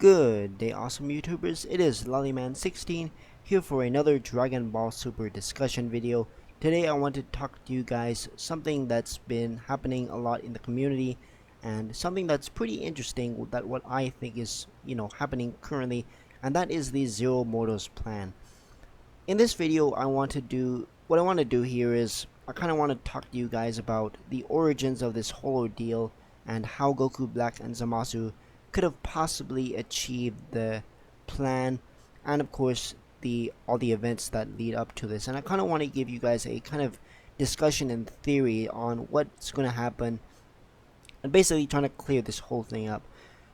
Good day, awesome YouTubers. It is Lollyman16 here for another Dragon Ball Super discussion video. Today I want to talk to you guys something that's been happening a lot in the community and something that's pretty interesting that what I think is, happening currently, and that is the Zero Models plan. In this video, what I want to do here is I kind of want to talk to you guys about the origins of this whole ordeal and how Goku Black and Zamasu could have possibly achieved the plan, and of course all the events that lead up to this. And I kind of want to give you guys a kind of discussion and theory on what's going to happen and basically trying to clear this whole thing up.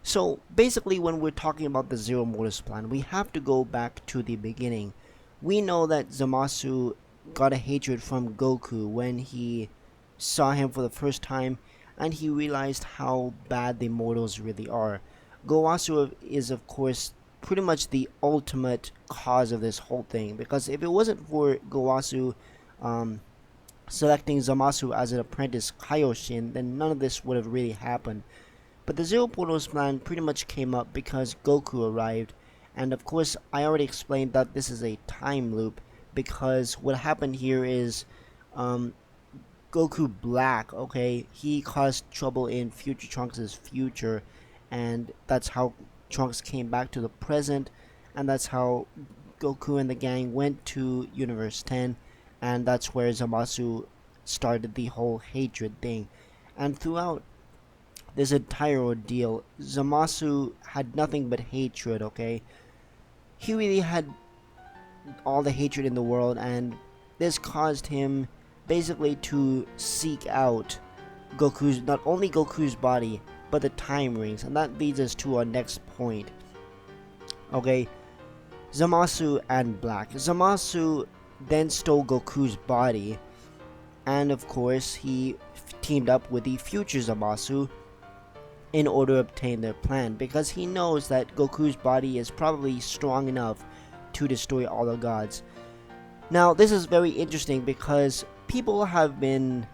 So basically, when we're talking about the Zero Models plan, we have to go back to the beginning. We know that Zamasu got a hatred from Goku when he saw him for the first time and he realized how bad the mortals really are. Gowasu is of course pretty much the ultimate cause of this whole thing, because if it wasn't for Gowasu selecting Zamasu as an apprentice Kaioshin, then none of this would have really happened. But the Zero Portals plan pretty much came up because Goku arrived, and of course I already explained that this is a time loop, because what happened here is Goku Black, okay, he caused trouble in Future Trunks' future, and that's how Trunks came back to the present, and that's how Goku and the gang went to Universe 10, and that's where Zamasu started the whole hatred thing. And throughout this entire ordeal, Zamasu had nothing but hatred, okay? He really had all the hatred in the world, and this caused him basically to seek out not only Goku's body, but the time rings, and that leads us to our next point. Okay, Zamasu and Black. Zamasu then stole Goku's body, and of course he teamed up with the future Zamasu in order to obtain their plan, because he knows that Goku's body is probably strong enough to destroy all the gods. Now this is very interesting because people have been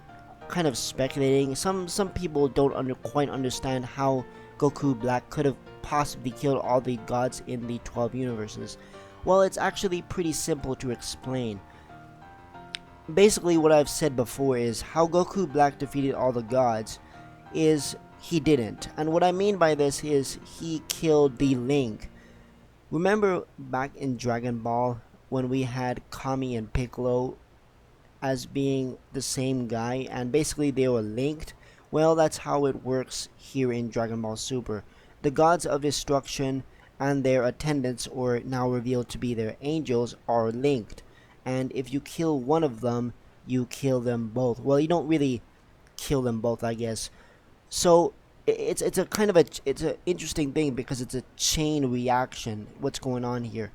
kind of speculating. Some people don't quite understand how Goku Black could have possibly killed all the gods in the 12 universes. Well, it's actually pretty simple to explain. Basically, what I've said before is how Goku Black defeated all the gods is he didn't. And what I mean by this is he killed the Link. Remember back in Dragon Ball when we had Kami and Piccolo as being the same guy, and basically they were linked? Well, that's how it works here in Dragon Ball Super. The gods of destruction and their attendants, or now revealed to be their angels, are linked, and if you kill one of them, you kill them both. Well, you don't really kill them both, I guess. So it's a kind of it's an interesting thing because it's a chain reaction what's going on here.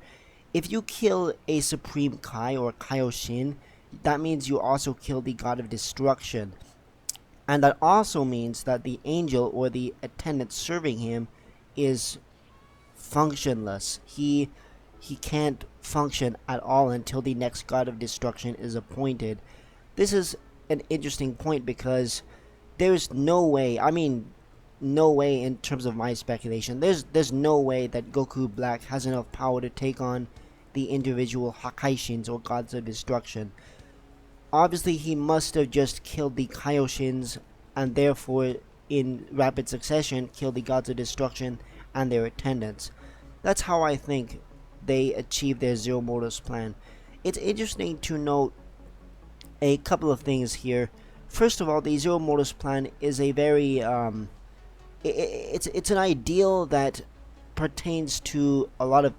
If you kill a Supreme Kai or Kaioshin, that means you also kill the god of destruction, and that also means that the angel or the attendant serving him is functionless. He can't function at all until the next god of destruction is appointed. This is an interesting point because there's no way, no way in terms of my speculation, there's no way that Goku Black has enough power to take on the individual Hakaishins or gods of destruction. Obviously, he must have just killed the Kaioshins and therefore, in rapid succession, killed the gods of destruction and their attendants. That's how I think they achieved their Zero Models plan. It's interesting to note a couple of things here. First of all, the Zero Models plan is a very it's an ideal that pertains to a lot of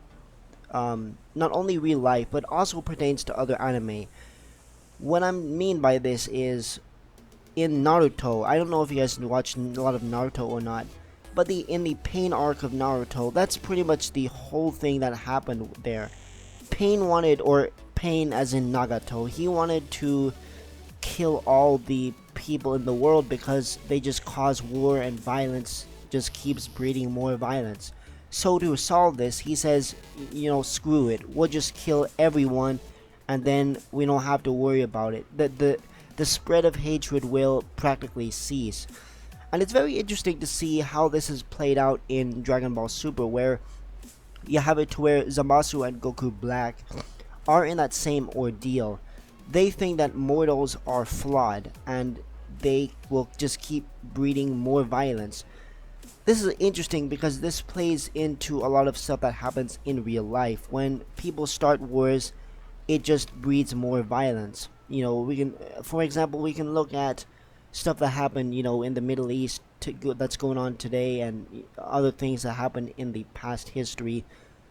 not only real life but also pertains to other anime. What I mean by this is, in Naruto, I don't know if you guys watch a lot of Naruto or not, but in the Pain arc of Naruto, that's pretty much the whole thing that happened there. Pain as in Nagato, he wanted to kill all the people in the world because they just cause war, and violence just keeps breeding more violence. So to solve this, he says, screw it, we'll just kill everyone, and then we don't have to worry about it. The spread of hatred will practically cease. And it's very interesting to see how this is played out in Dragon Ball Super, where you have it to where Zamasu and Goku Black are in that same ordeal. They think that mortals are flawed, and they will just keep breeding more violence. This is interesting because this plays into a lot of stuff that happens in real life. When people start wars, it just breeds more violence. You know, we can, for example, we can look at stuff that happened, you know, in the Middle East that's going on today, and other things that happened in the past history,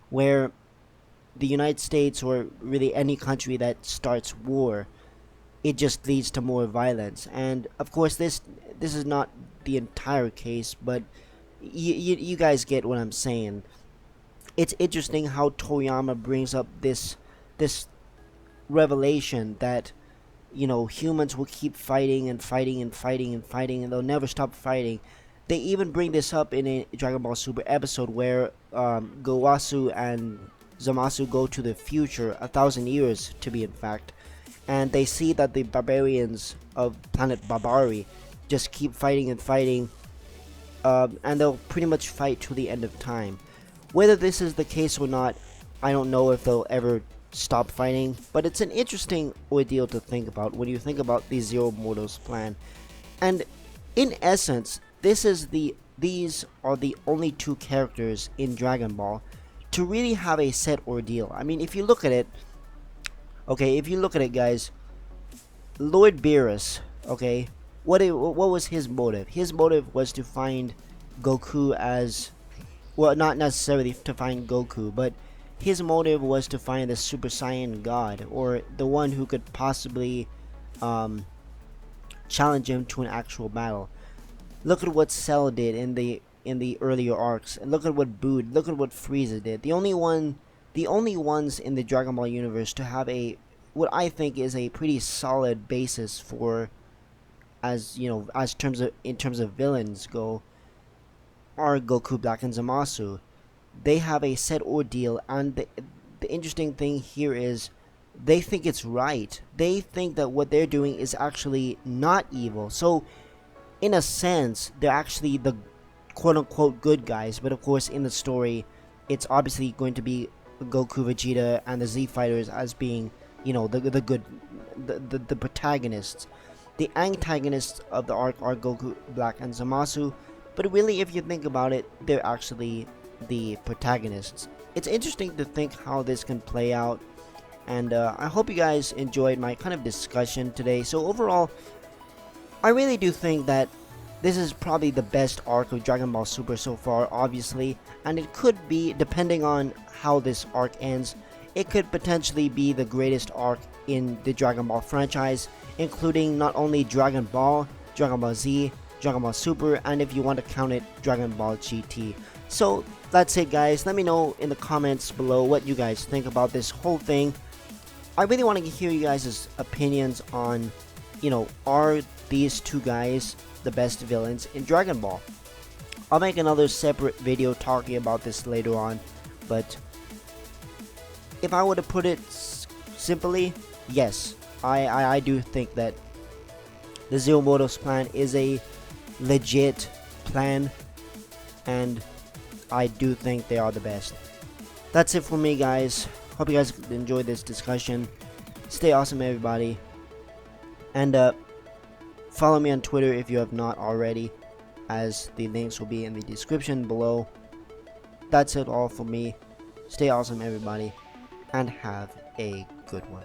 where the United States, or really any country that starts war, it just leads to more violence. And of course, this is not the entire case, but you guys get what I'm saying. It's interesting how Toriyama brings up this revelation that, you know, humans will keep fighting and fighting and fighting and fighting, and they'll never stop fighting. They even bring this up in a Dragon Ball Super episode where Gowasu and Zamasu go to the future, 1,000 years to be in fact, and they see that the barbarians of planet Barbari just keep fighting and fighting, and they'll pretty much fight to the end of time. Whether this is the case or not, I don't know if they'll ever stop fighting, but it's an interesting ordeal to think about when you think about the Zero Mortals plan. And in essence, these are the only two characters in Dragon Ball to really have a set ordeal. I mean, if you look at it, okay, guys, Lord Beerus, okay, what was his motive? His motive was to find Goku as, well, not necessarily to find Goku, but his motive was to find the Super Saiyan God, or the one who could possibly challenge him to an actual battle. Look at what Cell did in the earlier arcs, and look at what Boo, look at what Frieza did. The only ones in the Dragon Ball universe to have what I think is a pretty solid basis for, as you know, in terms of villains go, are Goku Black and Zamasu. They have a set ordeal, and the interesting thing here is they think it's right. They think that what they're doing is actually not evil. So in a sense, they're actually the quote-unquote good guys, but of course in the story it's obviously going to be Goku, Vegeta, and the Z Fighters as being, you know, the good, the protagonists. The antagonists of the arc are Goku Black and Zamasu, but really, if you think about it, they're actually the protagonists. It's interesting to think how this can play out, and I hope you guys enjoyed my kind of discussion today. So overall, I really do think that this is probably the best arc of Dragon Ball Super so far, obviously, and it could be, depending on how this arc ends, it could potentially be the greatest arc in the Dragon Ball franchise, including not only Dragon Ball, Dragon Ball Z, Dragon Ball Super, and if you want to count it, Dragon Ball GT. So that's it, guys. Let me know in the comments below what you guys think about this whole thing. I really want to hear you guys' opinions on, you know, are these two guys the best villains in Dragon Ball? I'll make another separate video talking about this later on, but if I were to put it simply, yes, I do think that the Zero Mortals plan is a legit plan, and I do think they are the best. That's it for me, guys. Hope you guys enjoyed this discussion. Stay awesome, everybody, and follow me on Twitter if you have not already, as the links will be in the description below. That's it all for me. Stay awesome, everybody, and have a good one.